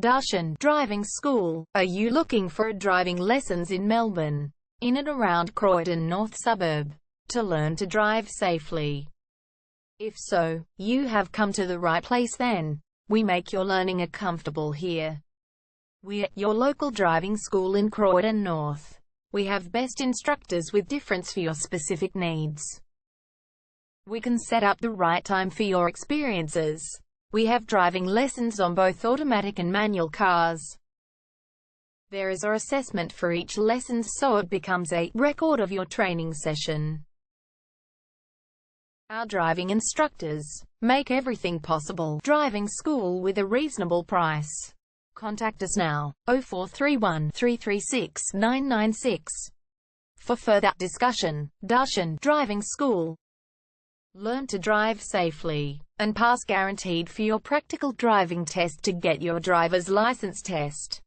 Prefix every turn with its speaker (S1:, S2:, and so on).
S1: Darshan Driving School. Are you looking for driving lessons in Melbourne, in and around Croydon North suburb, to learn to drive safely? If so, you have come to the right place then. We make your learning comfortable here. We're your local driving school in Croydon North. We have best instructors with difference for your specific needs. We can set up the right time for your experiences. We have driving lessons on both automatic and manual cars. There is an assessment for each lesson, so it becomes a record of your training session. Our driving instructors make everything possible. Driving school with a reasonable price. Contact us now, 0431 336 996. For further discussion. Darshan Driving School. Learn to drive safely and pass guaranteed for your practical driving test to get your driver's license test.